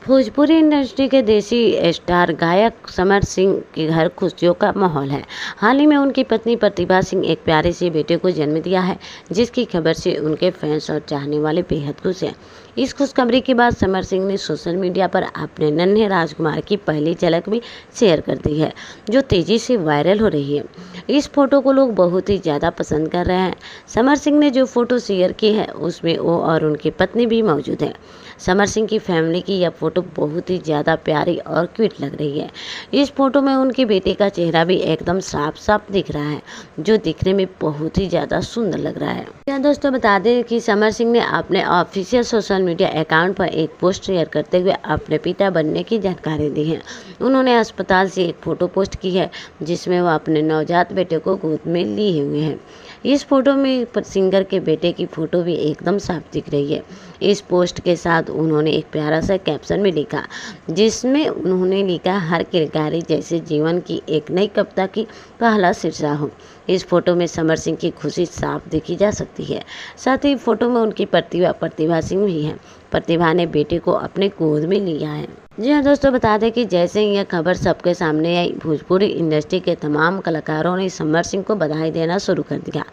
Bhojpuri industry के देसी star गायक समर सिंह के घर खुशियों का माहौल है। हाल ही में उनकी पत्नी प्रतिभा सिंह एक प्यारे से बेटे को जन्म दिया है, जिसकी खबर से उनके फैंस और चाहने वाले बेहद खुश हैं। इस खुशखबरी के बाद समर सिंह ने सोशल मीडिया पर अपने नन्हे राजकुमार की पहली झलक भी शेयर कर दी है, जो तेजी से वायरल हो रही है। इस फोटो को लोग बहुत ही ज़्यादा पसंद कर रहे हैं। समर सिंह ने जो फोटो शेयर की है उसमें वो और उनकी पत्नी भी मौजूद है। समर सिंह की फैमिली की यह फोटो बहुत ही ज़्यादा प्यारी और क्यूट लग रही है। इस फोटो में उनके बेटे का चेहरा भी एकदम साफ साफ दिख रहा है, जो दिखने में बहुत ही ज़्यादा सुंदर लग रहा है। क्या दोस्तों, बता दें कि समर सिंह ने अपने ऑफिशियल सोशल मीडिया अकाउंट पर एक पोस्ट शेयर करते हुए अपने पिता बनने की जानकारी दी है। उन्होंने अस्पताल से एक फोटो पोस्ट की है, जिसमें वह अपने नवजात बेटे को गोद में लिए हुए हैं। इस फोटो में सिंगर के बेटे की फोटो भी एकदम साफ दिख रही है। इस पोस्ट के साथ उन्होंने एक प्यारा सा कैप्शन भी लिखा, जिसमें उन्होंने लिखा, हर किरदारी जैसे जीवन की एक नई कविता की पहला शीर्षक हो। इस फोटो में समर सिंह की खुशी साफ देखी जा सकती है। साथ ही फोटो में उनकी प्रतिभा सिंह भी है। प्रतिभा ने बेटे को अपने गोद में लिया है। जी हाँ दोस्तों, बता दें कि जैसे ही यह खबर सबके सामने आई, भोजपुरी इंडस्ट्री के तमाम कलाकारों ने समर सिंह को बधाई देना शुरू कर दिया।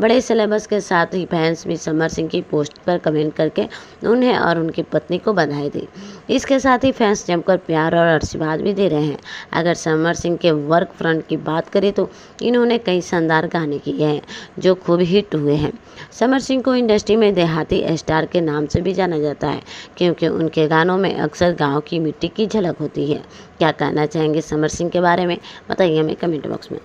बड़े सेलेब्स के साथ ही फैंस भी समर सिंह की पोस्ट पर कमेंट करके उन्हें और उनकी पत्नी को बधाई दी। इसके साथ ही फैंस जमकर प्यार और आशीर्वाद भी दे रहे हैं। अगर समर सिंह के वर्क फ्रंट की बात करें तो इन्होंने कई शानदार गाने किए हैं, जो खूब हिट हुए हैं। समर सिंह को इंडस्ट्री में देहाती स्टार के नाम से भी जाना जाता है, क्योंकि उनके गानों में अक्सर गाँव की मिट्टी की झलक होती है। क्या कहना चाहेंगे समर सिंह के बारे में, बताइए हमें कमेंट बॉक्स में।